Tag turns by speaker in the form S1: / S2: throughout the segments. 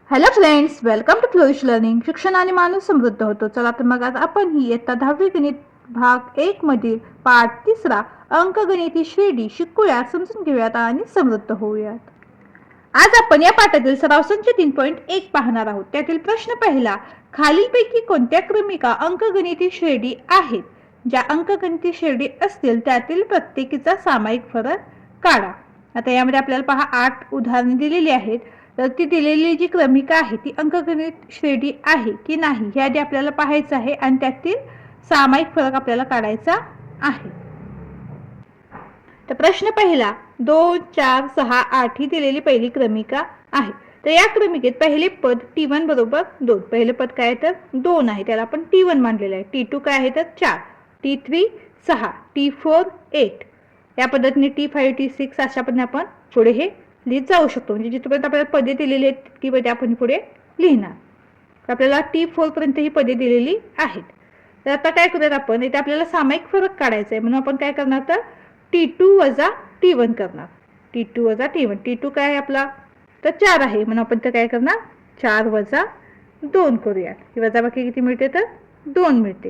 S1: Hello friends, welcome to Flourish Learning. शिक्षणाने माणूस समृद्ध होतो. चला तर मग आज आपण ही इयत्ता 10वी गणित भाग 1 मधील पाठ 3 अंकगणिती श्रेणी शिकूया, समजून घेऊयात आणि समृद्ध होऊयात. आज आपण या पाठातील सराव संच 3.1 पाहणार आहोत. त्यातील प्रश्न पहिला, खालीलपैकी कोणत्या क्रमिका अंकगणिती श्रेणी आहेत? ज्या अंकगणिती श्रेणी असतील त्यातील प्रत्येकीचा सामायिक फरक काढा. आता यामध्ये आपल्याला पहा 8 उदाहरणे दिलेली आहेत. तर ती दिलेली जी क्रमिका आहे ती अंकगणित श्रेणी आहे की नाही हे आधी आपल्याला पाहायचं आहे आणि त्यातील सामायिक फरक आपल्याला काढायचा आहे. तर प्रश्न पहिला, 2, 4, 6, 8 ही दिलेली पहिली क्रमिका आहे. तर या क्रमिकेत पहिले पद T1 बरोबर 2. पहिले पद काय तर 2 आहे, त्याला आपण T1 मानलेलं आहे. T2 काय आहे तर 4, T3 6, T4 8. या पद्धतीने T5 T6 अशा पद्धतीने आपण पुढे हे लिहित जाऊ शकतो. म्हणजे जिथपर्यंत आपल्याला पदे दिलेली आहेत ती पदे आपण पुढे लिहिणार. आपल्याला T4 पर्यंत ही पदे दिलेली आहेत. तर आता काय करूयात आपण, इथे आपल्याला सामायिक फरक काढायचा आहे म्हणून आपण काय करणार तर T2 वजा T1 करणार. T2 वजा T1. T2 काय आहे आपला तर 4 आहे म्हणून आपण तर काय करणार 4 वजा 2 करूयात. ही वजाबाकी किती मिळते तर 2 मिळते.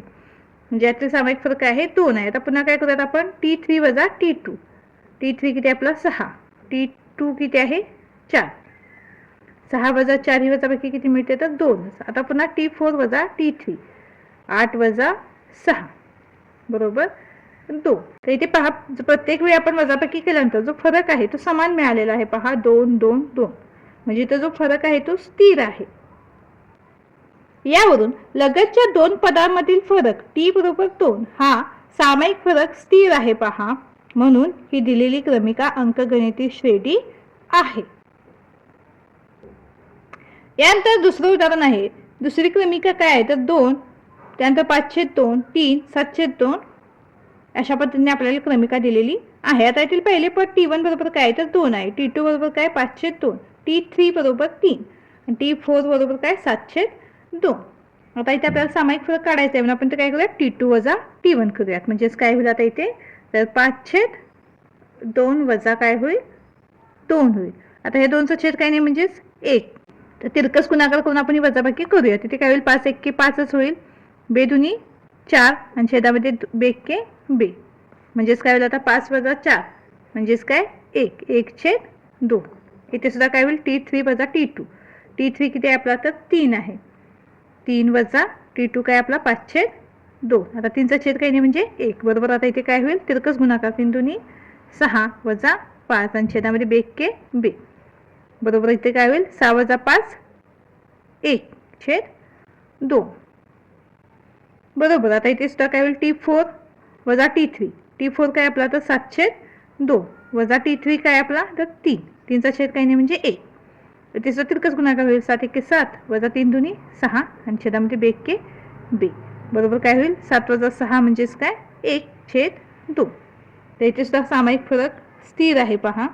S1: म्हणजे यातील सामायिक फरक आहे 2 आहे. आता पुन्हा काय करूयात आपण T3 वजा T2. T3 किती आपला 6, T2 किती आहे 4. 6 वजा 4 ही वजाबाकी किती मिळते तर 2. आता पुन्हा T4 वजा T3. 8 वजा 6 बरोबर 2. तर इथे पहा प्रत्येक वेळी आपण वजाबाकी केल्यानंतर जो फरक आहे तो समान मिळालेला आहे. पहा 2 2 2. म्हणजे इथे जो फरक आहे तो स्थिर आहे. यावरून लगतच्या दोन पदांमधील फरक T बरोबर 2 हा सामायिक फरक स्थिर आहे पहा, म्हणून ही दिलेली क्रमिका अंकगणिती श्रेणी आहे. यानंतर दुसरं उदाहरण आहे. दुसरी क्रमिका काय आहे तर 2, त्यानंतर 5/2, 3, 7/2 अशा पद्धतीने आपल्याला क्रमिका दिलेली आहे. आता यातील पहिले पद T1 बरोबर काय तर 2 आहे. T2 बरोबर काय 5/2, T3 बरोबर 3 आणि T4 बरोबर काय 7/2. आता इथे आपल्याला सामायिक फरक काढायचा आहे म्हणून आपण ते काय करूयात T2 वजा T1 करूयात. म्हणजेच काय होईल आता इथे तर 5/2 वजा काय होईल 2 होईल. आता हे 2चा छेद काय नाही म्हणजेच 1. तर तिरकस गुणाकार करून आपण ही वजाबाकी करूया. तिथे काय होईल 5 1 5च होईल. बेदुनी 4 आणि छेदामध्ये बेके बे. म्हणजेच काय होईल आता 5 वजा 4 म्हणजेच काय 1 1/2. इथे सुद्धा काय होईल T3 वजा T2. T3 किती आहे आपला तर 3 आहे. 3 वजा T2 काय आपला 5/2. आता 3चा छेद काही नाही म्हणजे 1 बरोबर. आता इथे काय होईल तिरकस गुणाकार 3 दुनी 6 वजा 5 आणि छेदामध्ये बेके बे बरोबर. इथे काय होईल 6 वजा 5 1/2 बरोबर. आता इथे सुद्धा काय होईल T4 वजा T3. T4 काय आपला तर 7/2 वजा T3 काय आपला तर 3. 3चा छेद काही नाही म्हणजे 1. इथे सुद्धा तिरकस गुणाकार होईल 7 1 7 वजा 3 दुनी 6 आणि छेदामध्ये बेके बे बरोबर. काय होईल 7 वजा 6 म्हणजेच काय 1/2. तर इथे सुद्धा सामायिक फरक स्थिर आहे पहा.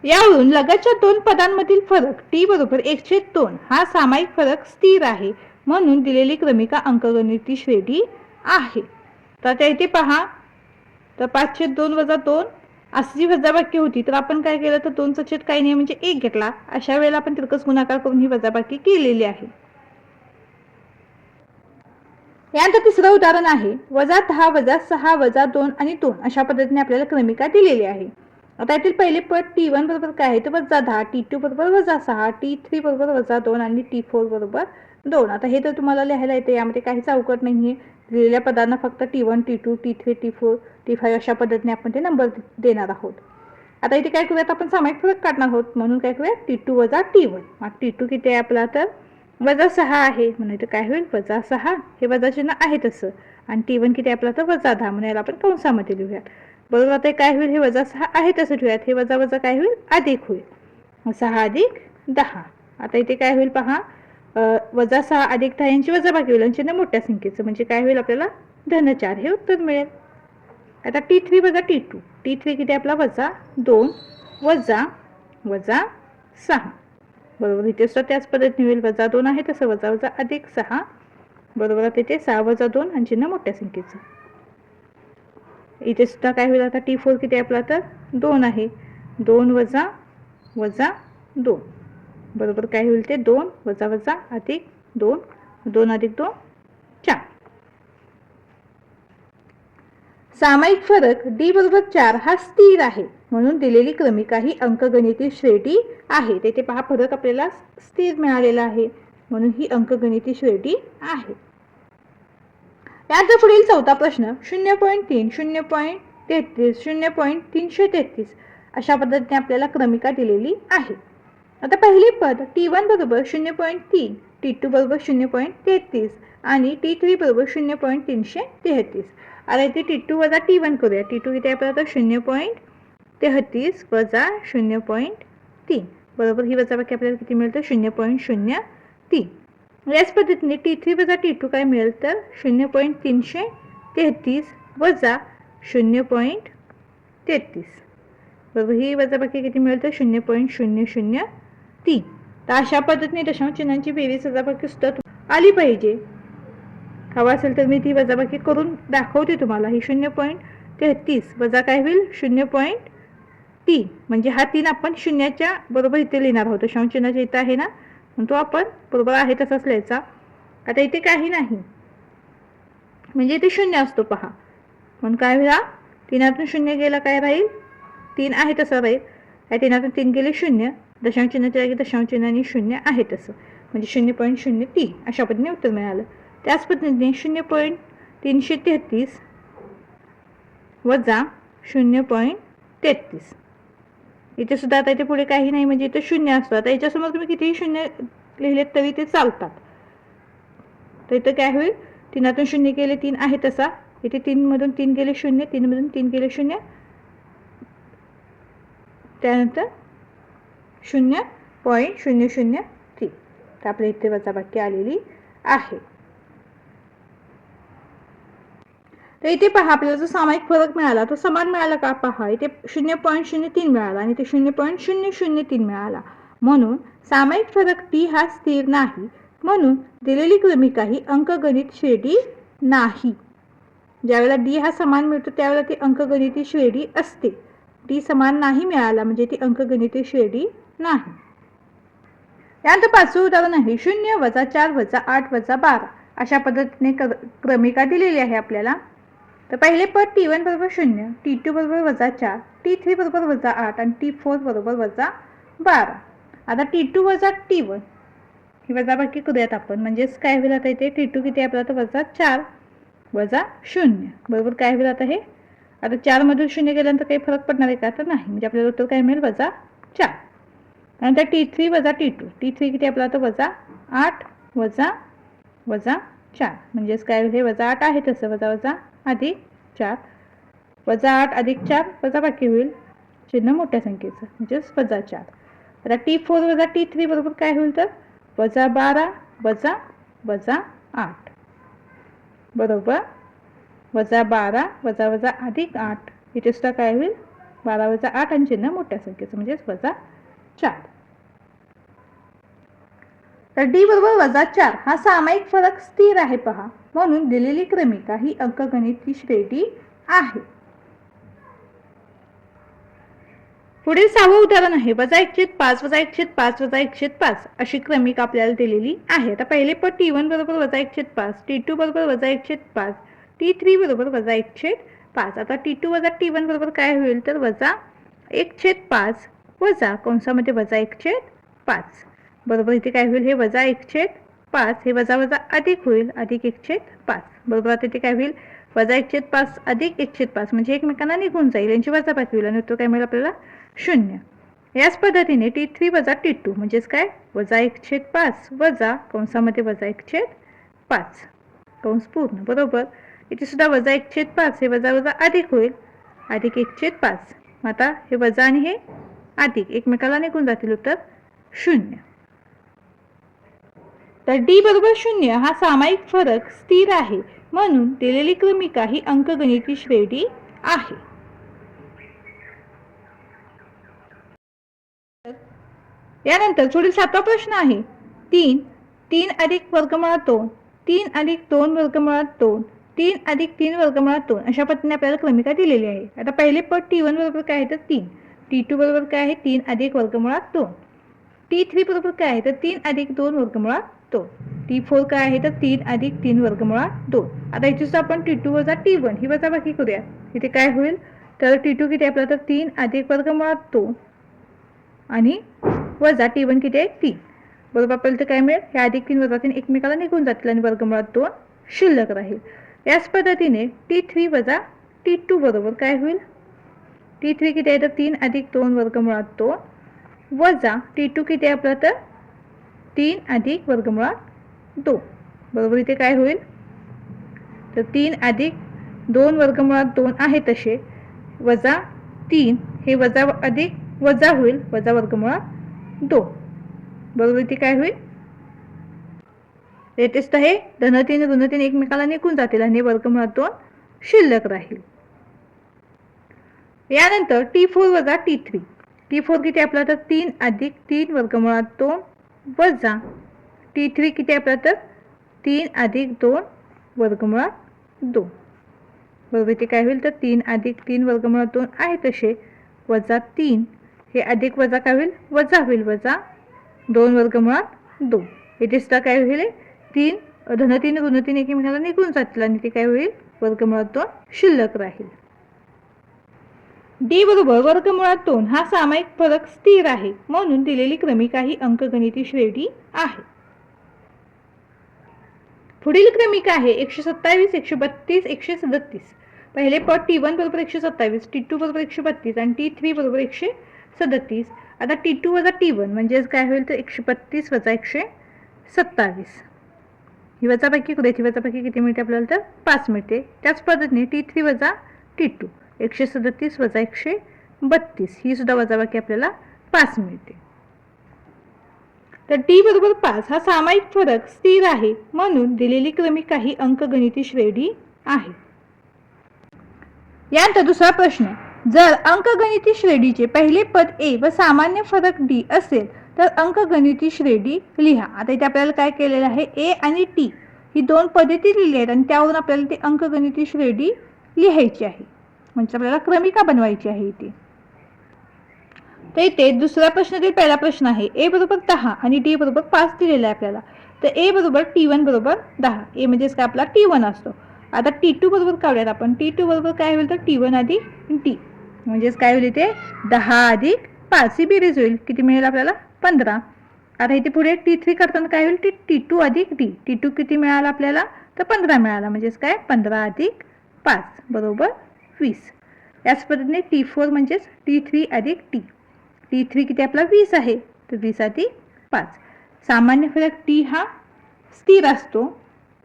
S1: यावरून लगतच्या दोन पदांमधील फरक T बरोबर 1/2 हा सामायिक फरक स्थिर आहे, म्हणून दिलेली क्रमिका अंकगणिती श्रेणी आहे. तर त्या इथे पहा तर 5/2 वजा 2 अशी जी वजाबाकी होती तर आपण काय केलं तर 2चा छेद काही नाही म्हणजे 1 घेतला. अशा वेळेला आपण तिरकस गुणाकार करून ही वजाबाकी केलेली आहे. यानंतर तिसरं उदाहरण आहे. -10 वजा 6 वजा 2 आणि 2 अशा पद्धतीने आपल्याला क्रमिका दिलेली आहे. आता यातील पहिले पद T1 बरोबर काय आहे तर -10, T2 बरोबर -6, T3 बरोबर -2 आणि T4 बरोबर 2. आता हे तर तुम्हाला लिहायला येते, यामध्ये काहीच अवघड नाहीये. दिलेल्या पदांना फक्त T1 T2 T3 T4 T5 अशा पद्धतीने आपण ते नंबर देणार आहोत. आता इथे काय करूयात आपण सामायिक फरक काढणार आहोत म्हणून काय करूयात T2 वजा T1. मग T2 किती आहे आपला तर -6 आहे म्हणून इथे काय होईल -6. हे वजा चिन्ह आहे तसं. आणि T1 किती आपला तर -10 म्हणून याला आपण कंसामध्ये लिहूयात बरोबर. आता काय होईल हे -6 आहे तसं ठेवूयात. हे वजा वजा काय होईल अधिक होईल. 6 अधिक 10. आता इथे काय होईल पहा -6 अधिक 10 यांची वजाबाकी होईल आणि चिन्ह मोठ्या संख्येचं म्हणजे काय होईल आपल्याला -4 हे उत्तर मिळेल. आता T3 वजा T2. T3 किती आपला -2 वजा वजा 6 बरोबर. इथे सुद्धा त्याच पद्धतीने होईल -2 आहे तसं वजा वजा अधिक 6 बरोबर. तिथे 6 वजा 2 आणि चिन्ह मोठ्या संख्येचं. इथे सुद्धा काय होईल आता T4 किती आपला तर 2 आहे. 2 वजा वजा 2 बरोबर काय होईल ते 2 वजा वजा अधिक 2, 2 अधिक 2 4. सामायिक फरक d बरोबर 4 हा स्थिर आहे म्हणून दिलेली क्रमिका ही अंकगणिती श्रेणी आहे. तेथे पहा फरक आपल्याला स्थिर मिळालेला आहे म्हणून ही अंकगणिती श्रेणी आहे. यानंतर पुढील चौथा प्रश्न 0.3, 0.33, 0.333 अशा पद्धतीने आपल्याला क्रमिका दिलेली आहे. आता पहिली पद T1 बरोबर 0.3, T2 बरोबर 0.33 आणि T3 बरोबर 0.333. आता इथे T2 वजा T1 करूया. T2 इथे आपल्याला 0.33 वजा 0.3 बरोबर ही वजाबाकी आपल्याला किती मिळतं 0.03. याच पद्धतीने T3 वजा T2 काय मिळेल तर 0.333 वजा 0.33 बरोबर ही वजाबाकी किती मिळेल तर 0.003. तर अशा पद्धतीने दशांश चिन्हांची बेरीज वजाबाकी सुद्धा आली पाहिजे. हवा असेल तर मी ती वजाबाकी करून दाखवते तुम्हाला. ही 0.33 वजा काय होईल 0.3 म्हणजे हा 3 आपण शून्याच्या बरोबर इथे लिहिणार आहोत. दशांश चिन्हाच्या इथं आहे ना तो आपण बरोबर आहे तसाच लिहायचा. आता इथे काही नाही म्हणजे इथे शून्य असतो पहा म्हणून काय होईल 3तून 0 गेला काय राहील 3 आहे तसं राहील. या 3तून 3 गेले 0 दशांश चिन्हाच्या जागी दशांश चिन्हाने 0 आहे तसं म्हणजे 0.03 अशा पद्धतीने उत्तर मिळालं. त्याच पद्धतीने 0.333 वजा 0.33 इथे सुद्धा आता इथे पुढे काही नाही म्हणजे इथे 0 असतो. आता याच्यासमोर तुम्ही कितीही 0 लिहिलेत तरी ते चालतात. तर इथं काय होईल 3तून 0 गेले 3 आहे तसा इथे 3 मधून 3 गेले 0 3 मधून 3 गेले 0 त्यानंतर 0.003 तर आपल्या इथे वजाबाकी आलेली आहे. तर इथे पहा आपल्याला जो सामायिक फरक मिळाला तो समान मिळाला का पहा इथे 0.03 मिळाला आणि इथे 0.003 मिळाला म्हणून सामायिक फरक t हा स्थिर नाही म्हणून दिलेली क्रमिका ही अंकगणित श्रेणी नाही. ज्यावेळेला d हा समान मिळतो त्यावेळेला ती अंकगणिती श्रेणी असते. d समान नाही मिळाला म्हणजे ती अंकगणिती श्रेणी नाही. यानंतर पाचवं उदाहरण आहे 0 वजा 4 वजा 8 वजा 12 अशा पद्धतीने क्रमिका दिलेली आहे आपल्याला. तर पहिले पद T1 बरोबर 0, T2 बरोबर वजा 4, T3 बरोबर वजा 8 आणि T4 बरोबर वजा 12. आता T2 वजा T1 ही वजाबाकी करूयात आपण म्हणजेच काय होईल आता इथे T2 किती आपल्याला तर वजा 4 वजा 0 बरोबर काय होईल आता हे आता 4 मधून 0 गेल्यानंतर काही फरक पडणार आहे का तर नाही म्हणजे आपल्याला उत्तर काय मिळेल वजा 4. नंतर T3 वजा T2 T3 किती आपल्याला तर वजा 8 वजा वजा 4 म्हणजेच काय होईल हे वजा 8 आहे तसं वजा वजा अधिक 4 वजा 8 अधिक 4 वजा बाकी होईल चिन्ह मोठ्या संख्येचं म्हणजेच वजा 4. आता T4 वजा T3 बरोबर काय होईल तर वजा 12 वजा वजा 8 बरोबर वजा 12 वजा वजा अधिक 8 इथे सुद्धा काय होईल 12 वजा 8 आणि चिन्ह मोठ्या संख्येचं म्हणजेच वजा 4. तर d बरोबर वजा 4 हा सामायिक फरक स्थिर आहे पहा म्हणून दिलेली क्रमिका ही अंकगणिती श्रेणी आहे. पुढील 6वं उदाहरण आहे वजा 1/5 वजा 1/5 वजा 1/5 अशी क्रमिका आपल्याला दिलेली आहे. आता पहिले पद T1 बरोबर वजा 1/5, T2 बरोबर वजा 1/5, T3 बरोबर वजा 1/5. आता T2 वजा T1 बरोबर काय होईल तर वजा 1/5 वजा कंसामध्ये वजा 1/5 बरोबर इथे काय होईल हे वजा 1/5 हे वजा वजा अधिक होईल अधिक 1/5 बरोबर आता इथे काय होईल वजा 1/5 अधिक 1/5 म्हणजे एकमेकांना निघून जाईल यांची वजाबाकी होईल आणि तो काय मिळेल आपल्याला 0. याच पद्धतीने T3 वजा T2 म्हणजेच काय वजा 1/5 वजा कंसामध्ये वजा 1/5 कंस पूर्ण बरोबर इथे सुद्धा वजा 1/5 हे वजा वजा अधिक होईल अधिक 1/5 आता हे वजा आणि हे अधिक एकमेकाला निघून जातील उत्तर 0. तर d बरोबर 0 हा सामायिक फरक स्थिर आहे म्हणून दिलेली क्रमिका ही अंकगणिती श्रेणी आहे. यानंतर पुढील 7वा प्रश्न आहे 3 अधिक वर्गमुळात 2 3 अधिक 2 वर्गमुळात 2 3 अधिक 3 वर्गमुळात 2 अशा पद्धतीने आपल्याला क्रमिका दिलेली आहे. आता पहिले पद T1 बरोबर काय आहे तर 3 T2 बरोबर काय आहे 3 अधिक वर्गमुळात 2 T3 बरोबर काय आहे तर 3 अधिक 2 वर्गमुळात 2. T4 काय आहे तर 3 अधिक 3 वर्गमुळात 2. आता इथे सुद्धा आपण T2 वजा T1 ही वजाबाकी करूया. इथे काय होईल तर T2 किती आपला तर 3 अधिक वर्गमुळात 2 आणि वजा T1 किती आहे 3. बरोबर आपल्याला तर काय मिळेल हे अधिक 3 वजा 3 एकमेकाला निघून जातील आणि वर्गमुळात 2 शिल्लक राहील. याच पद्धतीने T3 वजा T2 बरोबर काय होईल T3 किती आहे तर 3 अधिक 2 वर्गमुळात 2 वजा T2 किती आहे आपला तर 3 अधिक वर्गमुळात 2. बरोबर इथे काय होईल तर 3 अधिक 2 वर्गमुळात 2 आहे तसे वजा 3 हे वजा अधिक वजा होईल वजा वर्गमुळात 2. बरोबर इथे काय होईल येतेच तर हे धन 3 ऋण 3 एकमेकाला निघून जातील आणि वर्गमुळात 2 शिल्लक राहील. यानंतर T4 वजा T3. T4 किती आपला तर 3 अधिक 3 वर्गमुळात 2 वजा T3 किती आपला तर 3 अधिक 2 वर्गमुळात 2. बरोबर इथे काय होईल तर 3 अधिक 3 वर्गमुळात 2 आहे तसे वजा 3 हे अधिक वजा काय होईल वजा 2 वर्गमुळात 2. इथे सुद्धा काय होईल 3 धन 3 ऋण 3 एकमेकाला निघून जातील आणि ते काय होईल वर्गमुळात 2 शिल्लक राहील. D बरोबर वर्गमुळात 2 हा सामायिक फरक स्थिर आहे म्हणून दिलेली क्रमिका ही अंकगणिती श्रेणी आहे. पुढील क्रमिका आहे 127 132 137. पहिले पद T1 बरोबर 127 T2 बरोबर 132 आणि T3 बरोबर 137. आता T2 वजा T1 म्हणजेच काय होईल तर 132 वजा 127 ही वजाबाकी करायची. वजाबाकी किती मिळते आपल्याला तर 5 मिळते. त्याच पद्धतीने T3 वजा T2 137 वजा 132 ही सुद्धा वजाबाकी आपल्याला 5 मिळते. तर D बरोबर 5 हा सामायिक फरक स्थिर आहे म्हणून दिलेली क्रमिका ही अंकगणिती श्रेणी आहे. यानंतर दुसरा प्रश्न जर अंकगणिती श्रेणीचे पहिले पद A व सामान्य फरक D असेल तर अंकगणिती श्रेणी लिहा. आता इथे आपल्याला काय केलेलं आहे A आणि T ही दोन पद्धती लिहिली आहेत आणि त्यावरून आपल्याला ती अंकगणिती श्रेणी लिहायची आहे म्हणजे आपल्याला क्रमिका बनवायची आहे इथे. तर इथे दुसऱ्या प्रश्नातील पहिला प्रश्न आहे A बरोबर 10 आणि D बरोबर 5 दिलेला आहे आपल्याला. तर A बरोबर T1 बरोबर 10 A म्हणजेच काय आपला T1 असतो. आता T2 बरोबर काढूयात आपण. T2 बरोबर काय होईल तर T1 अधिक T म्हणजेच काय होईल इथे 10 अधिक 5 ही बेरीज होईल. किती मिळेल आपल्याला 15. आता इथे पुढे T3 करताना काय होईल T2 अधिक D. T2 किती मिळाला आपल्याला तर 15 मिळाला म्हणजेच काय 15 अधिक 5 बरोबर 20. याच पद्धतीने T4 म्हणजेच T3 अधिक T. T3 किती आपला 20 आहे तर 20 अधिक 5. सामान्य फरक T हा स्थिर असतो.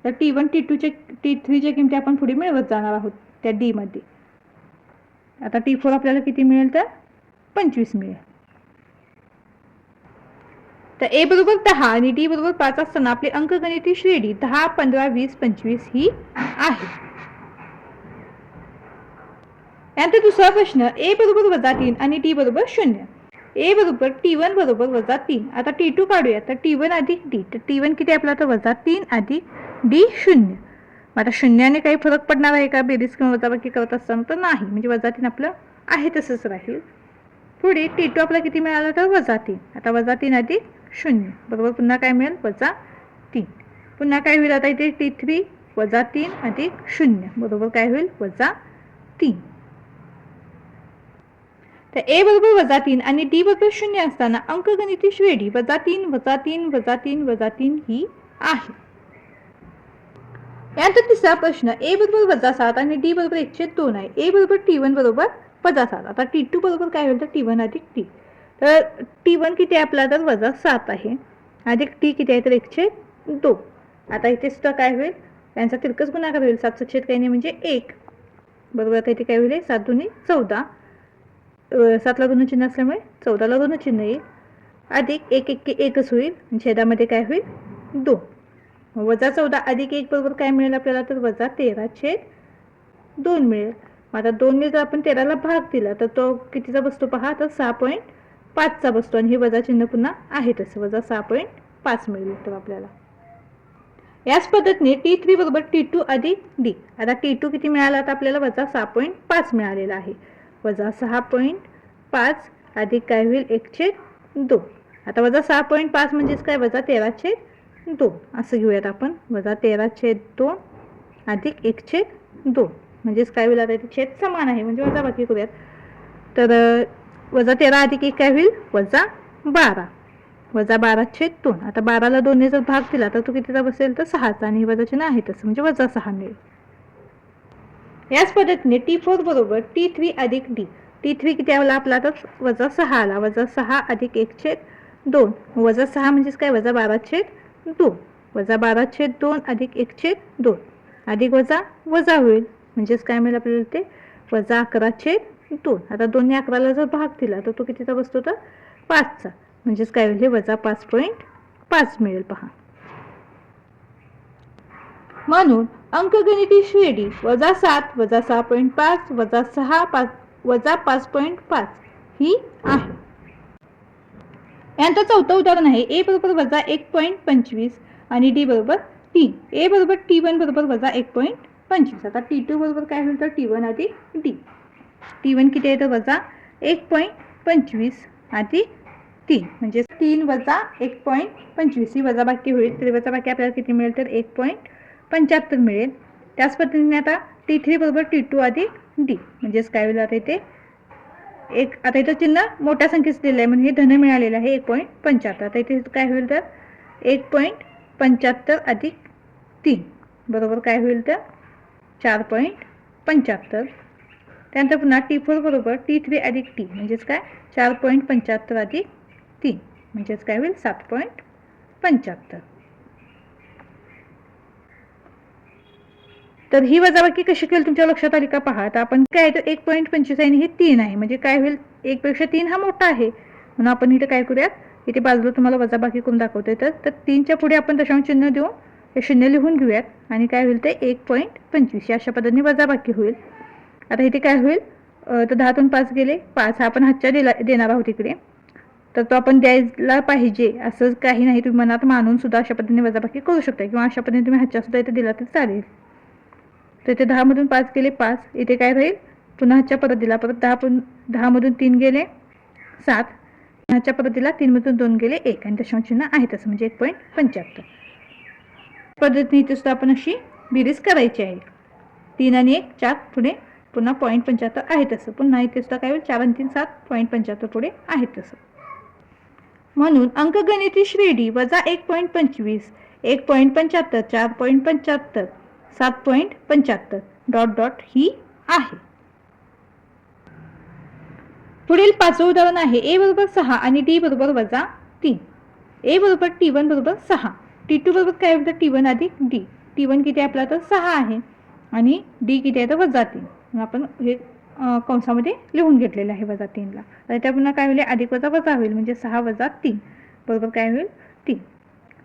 S1: तर T1 T3च्या किमती आपण पुढे मिळवत जाणार आहोत त्या D मध्ये. आता T4 आपल्याला किती मिळेल तर 25 मिळेल. तर A बरोबर 10 आणि D बरोबर 5 असताना आपली अंकगणिती श्रेणी 10 15 20 25 ही आहे. यानंतर दुसरा प्रश्न A बरोबर वजा 3 आणि D बरोबर 0. A बरोबर T1 बरोबर वजा 3. आता T2 काढूया तर T1 अधिक D. तर T1 किती आपला तर वजा 3 अधिक D 0. आता शून्याने काही फरक पडणार आहे का बेरीज किंवा वजाबाकी करत असताना तर नाही म्हणजे वजा 3 आपलं आहे तसंच राहील. पुढे T2 आपला किती मिळाला तर वजा 3. आता वजा 3 अधिक 0 बरोबर पुन्हा काय मिळेल वजा 3. पुन्हा काय होईल आता इथे T3 वजा 3 अधिक 0 बरोबर काय होईल वजा 3. तर A बरोबर वजा 3 आणि D बरोबर 0 असताना अंकगणिती श्रेणी वजा 3 वजा 3 वजा 3 वजा 3 ही आहे. यानंतर तिसरा प्रश्न A बरोबर वजा 7 आणि D बरोबर 1/2 आहे. A बरोबर T1 बरोबर वजा 7. आता T2 बरोबर काय होईल तर T1 अधिक T. तर T1 किती आपला तर वजा 7 आहे अधिक T किती आहे तर 1/2. आता इथे सुद्धा काय होईल यांचा तिरकस गुणाकार होईल. 7 छेद काही नाही म्हणजे 1 बरोबर. आता इथे काय होईल 7 दुनी 14 7 ला ऋण चिन्ह असल्यामुळे 14 ला ऋण चिन्ह येईल अधिक 1 1 एकच होईल छेदामध्ये काय होईल 2. वजा 14 अधिक 1 बरोबर काय मिळेल आपल्याला तर वजा 13/2 मिळेल. आता 2ने जर आपण 13ला भाग दिला तर तो कितीचा बसतो पहा तर 6.5चा बसतो आणि हे वजा चिन्ह पुन्हा आहे तसं वजा 6.5 मिळेल तर आपल्याला. याच पद्धतीने T3 बरोबर T2 अधिक D. आता T2 किती मिळाला तर आपल्याला वजा 6.5 मिळालेला आहे वजा 6.5 अधिक काय होईल 1/2. आता वजा 6.5 म्हणजेच काय, वजा 13/2 असं घेऊयात आपण. वजा 13/2 अधिक 1/2 म्हणजेच काय होईल, आता इथे छेद समान आहे म्हणजे वजा बाकी करूयात. तर वजा 13 अधिक 1 काय होईल, वजा 12. वजा 12/2. आता 12ला 2ने जर भाग दिला तर तो कितीचा बसेल, तर 6चा, आणि वजा चिन्ह आहे तसं म्हणजे वजा 6 मिळेल. याच पद्धतीने T4 बरोबर T3 अधिक D. T3 किती आला आपला, तर वजा 6 आला. वजा 6 अधिक 1/2. वजा 6 म्हणजेच काय, वजा 12/2. वजा 12/2 अधिक 1/2 अधिक वजा वजा होईल म्हणजेच काय मिळेल आपल्याला, ते वजा 11/2. आता 2ने 11ला जर भाग दिला तर तो कितीचा बसतो, तर 5चा, म्हणजेच काय होईल, वजा 5.5 मिळेल. पहा, म्हणून अंकगणिती श्रेणी वजा 7 वजा 6.5 वजा 6 वजा 5.5 ही आहे. यांचं चौथं उदाहरण आहे. ए बरोबर वजा 1.25 आणि डी बरोबर 3. ए बरोबर T1 बरोबर वजा 1.25. आता T2 बरोबर काय होईल, तर T1 अधिक डी. T1 किती आहे, तर वजा 1.25 अधिक 3 म्हणजे 3 वजा 1.25 ही वजा बाकी होईल. तर वजा बाकी आपल्याला किती मिळेल, तर 1.75 मिळेल. त्याच पद्धतीने आता T3 बरोबर T2 अधिक डी म्हणजेच काय होईल, आता इथे आता इथं चिन्ह मोठ्या संख्येचं दिलं आहे म्हणून हे धन मिळालेलं आहे 1.75. आता इथे काय होईल, तर 1.75 अधिक 3 बरोबर काय होईल, तर 4.75. त्यानंतर पुन्हा T4 बरोबर T3 अधिक टी म्हणजेच काय, 4.75 अधिक 3 म्हणजेच काय होईल, 7.75. तर ही वजाबाकी कशी केली तुमच्या लक्षात आली का, पहा. तर आपण काय, तर 1.25 आहे आणि हे 3 आहे म्हणजे काय होईल, 1 पेक्षा 3 हा मोठा आहे म्हणून आपण इथे काय करूयात, इथे बाजूला तुम्हाला वजाबाकी करून दाखवतोय. तर 3च्या पुढे आपण दशांश चिन्ह देऊ, हे शून्य लिहून घेऊयात आणि काय होईल, ते 1.25 अशा पद्धतीने वजाबाकी होईल. आता इथे काय होईल, तर 10तून 5 गेले 5, हा आपण हातच्या देणार आहोत इकडे, तर तो आपण द्यायला पाहिजे असं काही नाही. तुम्ही मनात मानून सुद्धा अशा पद्धतीने वजाबाकी करू शकता किंवा अशा पद्धतीने तुम्ही हातच्या सुद्धा इथे दिला तर चालेल. तर इथे 10 मधून 5 गेले 5, इथे काय राहील, पुन्हा हातच्या परत दिला, परत 10 मधून 3 गेले 7, हातच्या परत दिला, 3 मधून 2 गेले 1 आणि दशांश चिन्ह आहे तसं म्हणजे 1.75. पद्धतीने इथे सुद्धा आपण अशी बेरीज करायची आहे. 3 आणि 1 4 पुढे पुन्हा 0.75 आहे तसं, पुन्हा इथे सुद्धा काय होईल, 4 आणि 3 7 0.75 पुढे आहे तसं. म्हणून अंकगणिती श्रेणी वजा 1.25 1.75 4.75 7.75 डॉट डॉट ही आहे. पुढील 5वं उदाहरण आहे. ए बरोबर 6 आणि डी बरोबर वजा 3. ए बरोबर T1 बरोबर 6. T2 बरोबर काय होतं, T1 अधिक डी. T1 किती आपला, तर 6 आहे आणि डी किती आहे, तर वजा 3. आपण हे कंसामध्ये लिहून घेतलेलं आहे वजा 3ला. तर त्या पुन्हा काय होईल, अधिक वजा वजा होईल म्हणजे 6 वजा 3 बरोबर काय होईल, 3.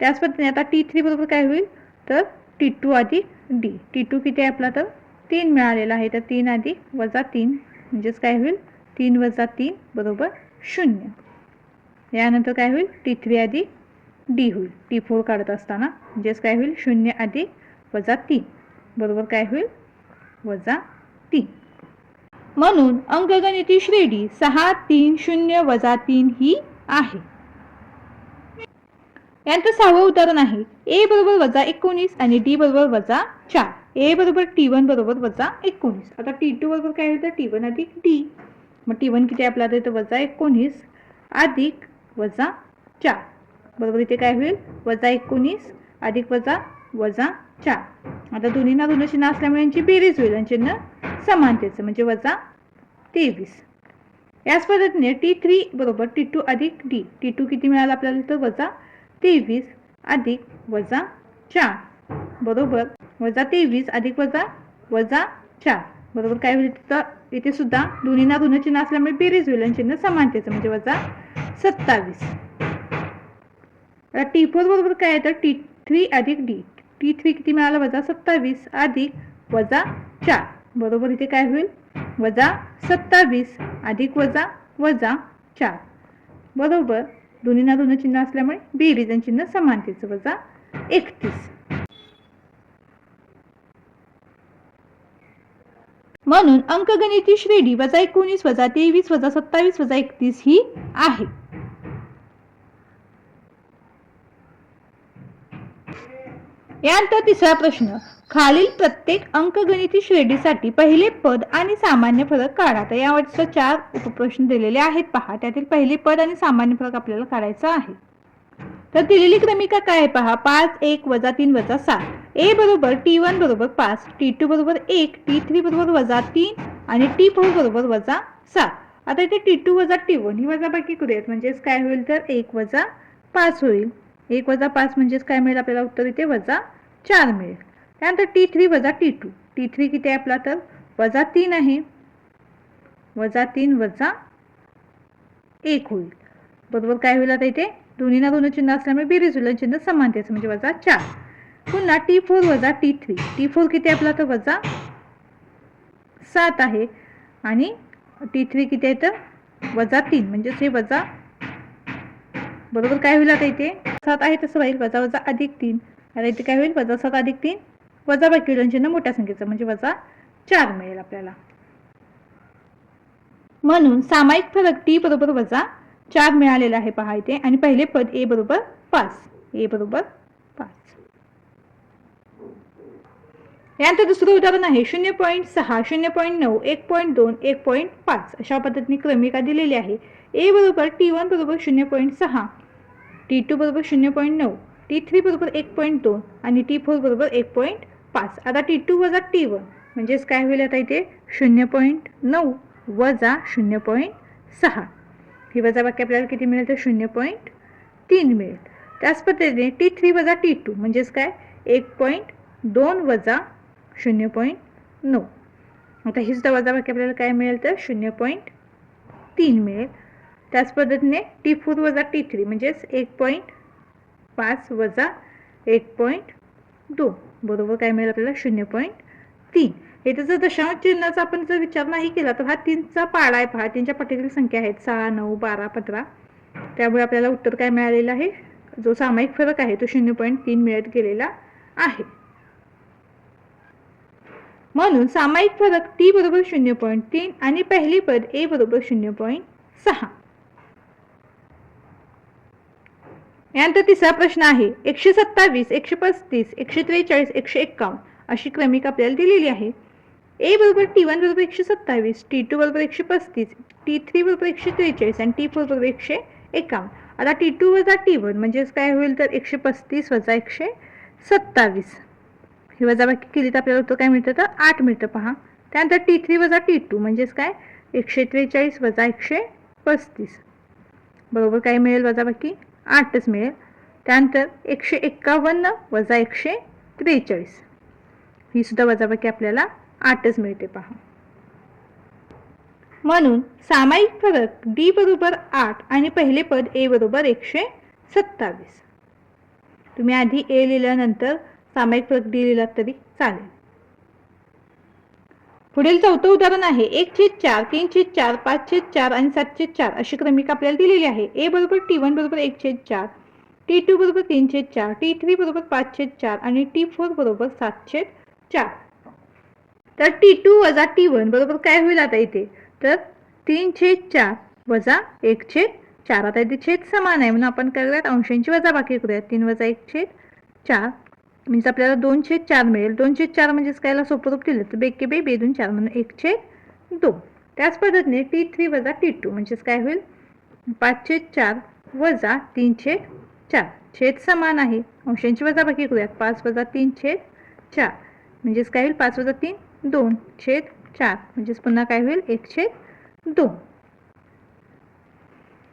S1: त्याच पद्धतीने आता T3 बरोबर काय होईल, तर T2 अधिक डी. T2 किती आहे आपला, तर 3 मिळालेला आहे. तर 3 अधिक वजा 3 म्हणजेच काय होईल, 3 वजा 3 बरोबर 0. यानंतर काय होईल, T3 अधिक डी होईल. T4 काढत असताना म्हणजेच काय होईल, 0 अधिक वजा 3 बरोबर काय होईल, वजा 3. म्हणून अंकगणिती श्रेणी 6 3 0 वजा 3 ही आहे. यानंतर 6वं उदाहरण आहे. ए बरोबर वजा 19 आणि डी बरोबर वजा 4. ए बरोबर T1 बरोबर वजा 19. आता T2 बरोबर काय होईल, तर T1 अधिक डी. मग T1 किती आपला, तर वजा 19 अधिक वजा 4 बरोबर इथे काय होईल, वजा 19 अधिक वजा वजा 4. आता दोन्हींना ऋण चिन्ह असल्यामुळे यांची बेरीज होईल आणि चिन्ह समानतेचं म्हणजे वजा 23. याच पद्धतीने T3 बरोबर T2 अधिक डी. T2 किती मिळाला आपल्याला, तर वजा 23 अधिक वजा 4 बरोबर वजा 23 अधिक वजा वजा 4 बरोबर काय होईल, तर इथे सुद्धा दोन्हींना ऋण चिन्ह असल्यामुळे बेरीज होईल आणि चिन्ह समानतेचं म्हणजे वजा 27. T4 बरोबर काय आहे, तर T3 अधिक डी. T3 किती मिळाला, वजा 27 अधिक वजा 4 बरोबर इथे काय होईल, वजा 27 अधिक वजा वजा 4 बरोबर दोन्हींना ऋण चिन्ह असल्यामुळे बेरीज आणि चिन्ह समानतेचं वजा 31. म्हणून अंकगणिती श्रेणी वजा 19 वजा 23 वजा 27 वजा 31 ही आहे. यानंतर तिसरा प्रश्न, खालील प्रत्येक अंकगणिती श्रेणीसाठी पहिले पद आणि सामान्य फरक काढा. तर यावरचे 4 उपप्रश्न दिलेले आहेत पहा. त्यातील पहिले पद आणि सामान्य फरक आपल्याला काढायचा आहे. तर दिलेली क्रमिका काय आहे पहा. 5 1 वजा 3 वजा 7. ए बरोबर T1 बरोबर 5, T2 बरोबर 1, T3 बरोबर वजा 3 आणि T4 बरोबर वजा 7. आता इथे T2 वजा T1 ही वजाबाकी करूयात. म्हणजेच काय होईल तर 1 वजा 5 होईल. 1 वजा 5 म्हणजेच काय मिळेल आपल्याला उत्तर इथे वजा 4 मिळेल. त्यानंतर T3 वजा T2. T3 किती आहे आपला तर वजा 3 आहे. वजा 3 वजा 1 होईल. बरोबर काय होईल आता इथे दोन्हीना दोन चिन्ह असल्यामुळे बेरीज होईल. चिन्ह समान त्याचं म्हणजे वजा 4. पुन्हा T4 वजा T3. T4 किती आपला तर वजा 7 आहे आणि T3 किती आहे तर वजा 3 म्हणजे हे वजा बरोबर काय होईल आता इथे 7 आहे तसं राहील. वजा वजा अधिक 3. आता इथे काय होईल वजा 7 अधिक 3 वजा बाकी होईल. चिन्ह मोठ्या संख्येचं म्हणजे वजा 4 मिळेल आपल्याला. म्हणून सामायिक फरक T बरोबर वजा 4 मिळालेला आहे पहा इथे. आणि पहिले पद A बरोबर 5. A बरोबर 5. यानंतर दुसरं उदाहरण आहे 0.6 0.9 1.2 1.5 अशा पद्धतीने क्रमिका दिलेली आहे. A बरोबर T1 बरोबर 0.6, T2 बरोबर 0.9, T3 बरोबर 1.2 आणि T4 बरोबर 1.5. आता T2 वजा T1 म्हणजेच काय होईल आता इथे 0.9 वजा 0.6. ही वजाबाकी आपल्याला किती मिळेल तर 0.3 मिळेल. त्याच पद्धतीने T3 वजा T2 म्हणजेच काय 1.2 वजा 0.9. आता ही सुद्धा वजाबाकी आपल्याला काय मिळेल तर 0.3 मिळेल. त्याच पद्धतीने T4 वजा T3 म्हणजेच 1.5 वजा 1.2 बरोबर काय मिळेल आपल्याला 0.3. इथे जर दशांश चिन्हाचा आपण जर विचार नाही केला तर हा 3चा पाडा आहे पहा. 3च्या पटीतील संख्या आहेत 6 9 12 15. त्यामुळे आपल्याला उत्तर काय मिळालेलं आहे जो सामायिक फरक आहे तो 0.3 मिळत गेलेला आहे. म्हणून सामायिक फरक T बरोबर 0.3 आणि पहिली पद A बरोबर 0.6. यानंतर तिसरा प्रश्न आहे 127 135 143 151 अशी क्रमिक आपल्याला दिलेली आहे. A बरोबर T1 बरोबर 127, T2 बरोबर 135, T3 बरोबर 143 आणि T4 बरोबर 151. आता T2 वजा T1 म्हणजेच काय होईल तर 135 वजा 127. ही वजाबाकी केली तर आपल्याला उत्तर काय मिळतं तर 8 मिळतं पहा. त्यानंतर T3 वजा T2 म्हणजेच काय 143 वजा 135 बरोबर काय मिळेल वजाबाकी 8च मिळेल. त्यानंतर 151 वजा 143 ही सुद्धा वजाबाकी आपल्याला 8च मिळते पहा. म्हणून सामायिक फरक D बरोबर 8 आणि पहिले पद A बरोबर 127. तुम्ही आधी A लिहिल्यानंतर सामायिक फरक D लिहिला तरी चालेल. पुढील चौथं उदाहरण आहे 1/4 3/4 5/4 आणि 7/4 अशी क्रमिका आपल्याला दिलेली आहे. A बरोबर T1 बरोबर 1/4, T2 बरोबर 3/4, T3 बरोबर 5/4 आणि T4 बरोबर 7/4. तर T2 वजा T1 बरोबर काय होईल आता इथे तर 3/4 वजा 1/4. आता इथे छेद समान आहे म्हणून आपण काय करूयात अंशांची वजाबाकी करूयात. 3 वजा 1/4 म्हणजे आपल्याला 2/4 मिळेल. 2/4 म्हणजेच कायला सोपं रूप दिलं तर बेके बे 2 4 म्हणून 1/2. त्याच पद्धतीने T3 वजा T2 म्हणजेच काय होईल 5/4 वजा 3/4. छेद समान आहे अंशांची वजाबाकी करूयात. 5 वजा 3/4 म्हणजेच काय होईल 5 वजा 3 2/4 म्हणजेच पुन्हा काय होईल 1/2.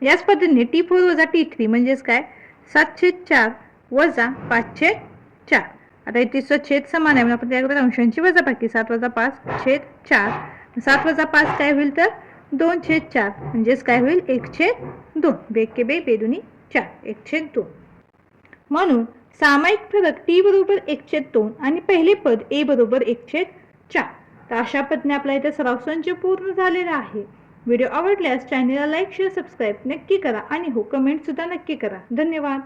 S1: याच पद्धतीने T4 वजा T3 म्हणजेच काय 7/4 वजा 5/4. आता इथे छेद समान आहे म्हणून आपण त्याकडे अंशांची वजाबाकी 7 वजा 5/4. 7 वजा 5 काय होईल तर 2/4 म्हणजेच काय होईल 1/2. बेके बे बेदुनी 4 1/2. म्हणून सामायिक फरक T बरोबर 1/2 आणि पहिले पद A बरोबर 1/4. तर अशा पद्धतीने आपला इथे सराव संच पूर्ण झालेला आहे. व्हिडिओ आवडल्यास चॅनलला लाईक शेअर सबस्क्राईब नक्की करा आणि हो कमेंट सुद्धा नक्की करा. धन्यवाद.